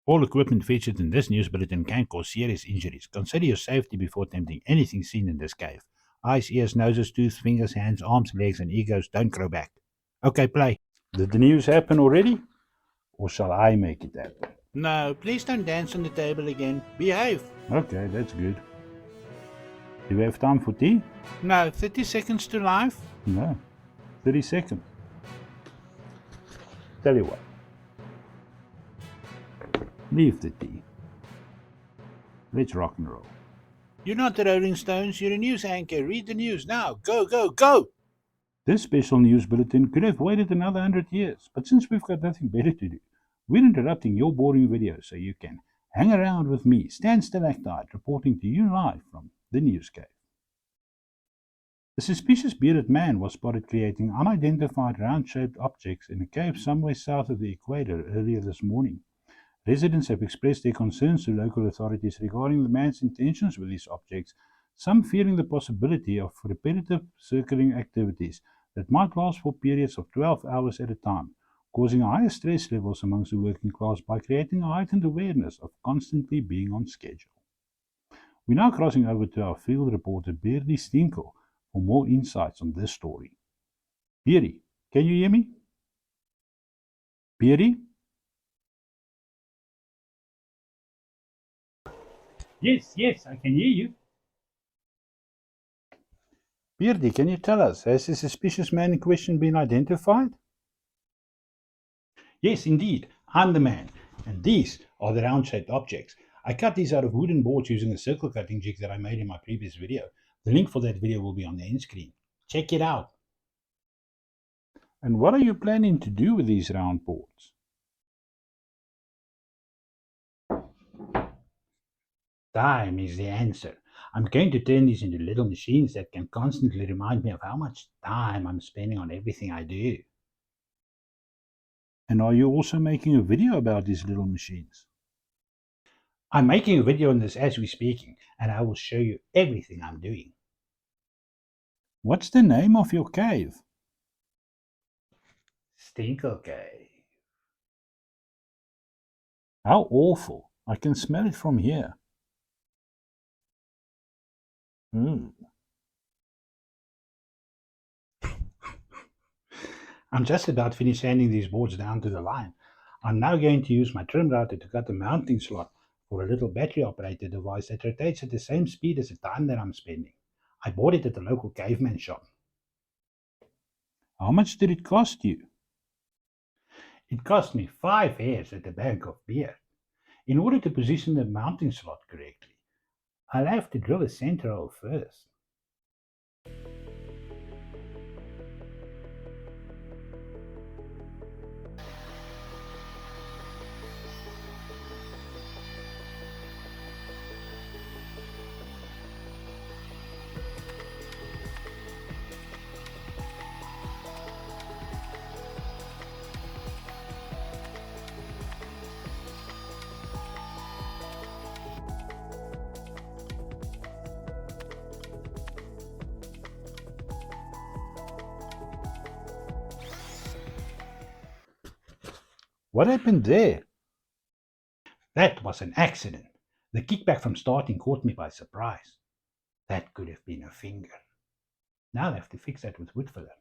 All equipment featured in this news bulletin can cause serious injuries. Consider your safety before attempting anything seen in this cave. Eyes, ears, noses, teeth, fingers, hands, arms, legs, and egos don't grow back. Okay, play. Did the news happen already? Or shall I make it happen? No, please don't dance on the table again. Behave. Okay, that's good. Do we have time for tea? No, 30 seconds to life? No, 30 seconds. Tell you what. Leave the tea. Let's rock and roll. You're not the Rolling Stones, you're a news anchor. Read the news now. Go, go, go! This special news bulletin could have waited another 100 years, but since we've got nothing better to do, we're interrupting your boring video so you can hang around with me, Stan Stalactite, reporting to you live from the news cave. A suspicious bearded man was spotted creating unidentified round-shaped objects in a cave somewhere south of the equator earlier this morning. Residents have expressed their concerns to local authorities regarding the man's intentions with these objects, some fearing the possibility of repetitive circling activities that might last for periods of 12 hours at a time, causing higher stress levels amongst the working class by creating a heightened awareness of constantly being on schedule. We're now crossing over to our field reporter Beardy Stinkel for more insights on this story. Beardy, can you hear me? Beardy? Yes, I can hear you. Beardy, can you tell us, has the suspicious man in question been identified? Yes, indeed, I'm the man, and these are the round-shaped objects. I cut these out of wooden boards using a circle cutting jig that I made in my previous video. The link for that video will be on the end screen. Check it out. And what are you planning to do with these round boards? Time is the answer. I'm going to turn these into little machines that can constantly remind me of how much time I'm spending on everything I do. And are you also making a video about these little machines? I'm making a video on this as we're speaking, and I will show you everything I'm doing. What's the name of your cave? Stinkle Cave. How awful. I can smell it from here. I'm just about finished sanding these boards down to the line. I'm now going to use my trim router to cut the mounting slot for a little battery operated device that rotates at the same speed as the time that I'm spending. I bought it at the local caveman shop. How much did it cost you? It cost me 5 hairs at the Bank of Beer. In order to position the mounting slot correctly, I'll have to drill a center hole first. What happened there? That was an accident. The kickback from starting caught me by surprise. That could have been a finger. Now I have to fix that with wood filler.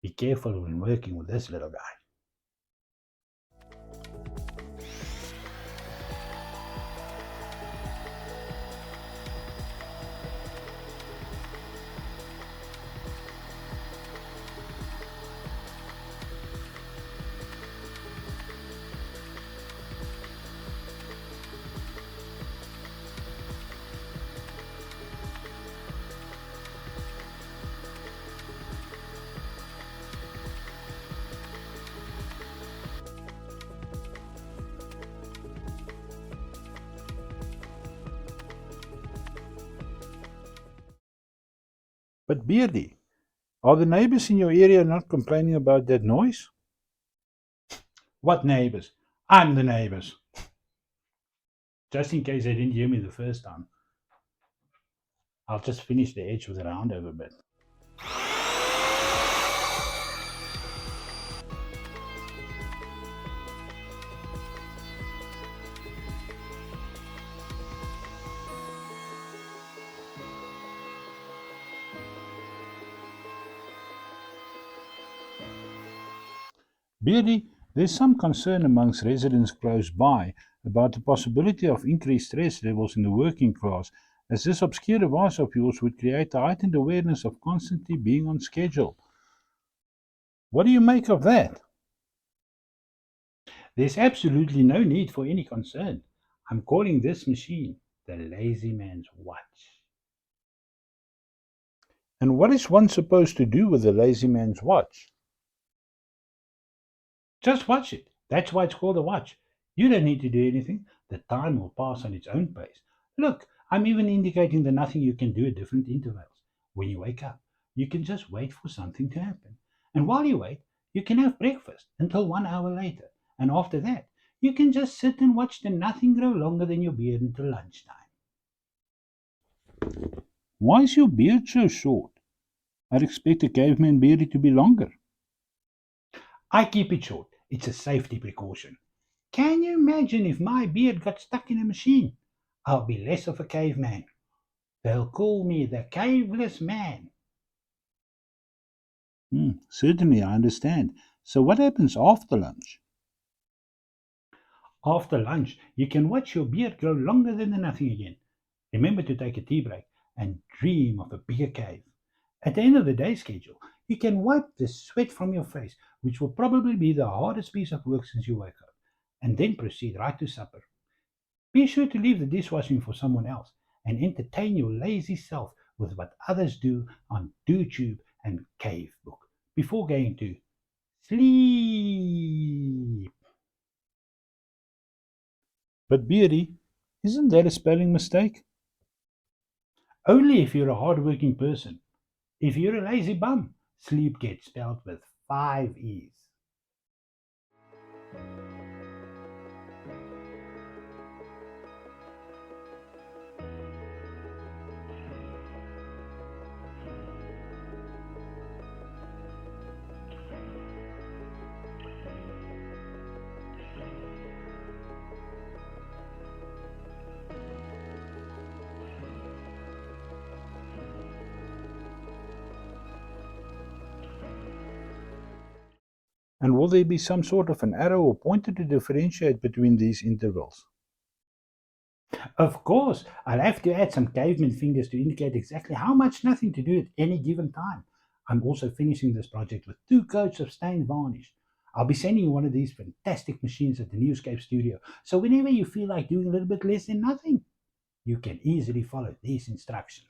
Be careful when working with this little guy. But Beardy, are the neighbors in your area not complaining about that noise? What neighbors? I'm the neighbors. Just in case they didn't hear me the first time, I'll just finish the edge with a roundover bit. Beardy, there's some concern amongst residents close by about the possibility of increased stress levels in the working class, as this obscure device of yours would create a heightened awareness of constantly being on schedule. What do you make of that? There's absolutely no need for any concern. I'm calling this machine the lazy man's watch. And what is one supposed to do with the lazy man's watch? Just watch it. That's why it's called a watch. You don't need to do anything. The time will pass on its own pace. Look, I'm even indicating the nothing you can do at different intervals. When you wake up, you can just wait for something to happen. And while you wait, you can have breakfast until 1 hour later. And after that, you can just sit and watch the nothing grow longer than your beard until lunchtime. Why is your beard so short? I'd expect a caveman beard to be longer. I keep it short. It's a safety precaution. Can you imagine if my beard got stuck in a machine? I'll be less of a caveman. They'll call me the caveless man. Certainly, I understand. So, what happens after lunch? After lunch, you can watch your beard grow longer than the nothing again. Remember to take a tea break and dream of a bigger cave. At the end of the day schedule, you can wipe the sweat from your face, which will probably be the hardest piece of work since you woke up, and then proceed right to supper. Be sure to leave the dishwashing for someone else and entertain your lazy self with what others do on DoTube and Cavebook before going to sleep. But Beardy, isn't that a spelling mistake? Only if you're a hard-working person. If you're a lazy bum, sleep gets spelled with 5 E's. And will there be some sort of an arrow or pointer to differentiate between these intervals? Of course, I'll have to add some caveman fingers to indicate exactly how much nothing to do at any given time. I'm also finishing this project with 2 coats of stained varnish. I'll be sending you one of these fantastic machines at the Newscape studio, so whenever you feel like doing a little bit less than nothing, you can easily follow these instructions.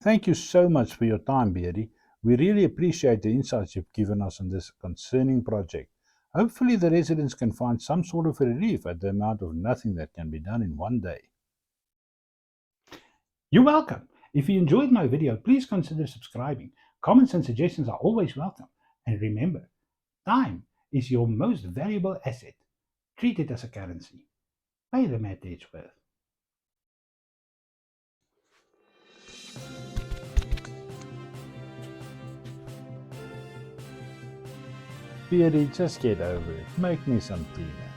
Thank you so much for your time, Beardy. We really appreciate the insights you've given us on this concerning project. Hopefully the residents can find some sort of relief at the amount of nothing that can be done in one day. You're welcome. If you enjoyed my video, please consider subscribing. Comments and suggestions are always welcome. And remember, time is your most valuable asset. Treat it as a currency. Pay them at its worth. Beardy, just get over it. Make me some peanuts.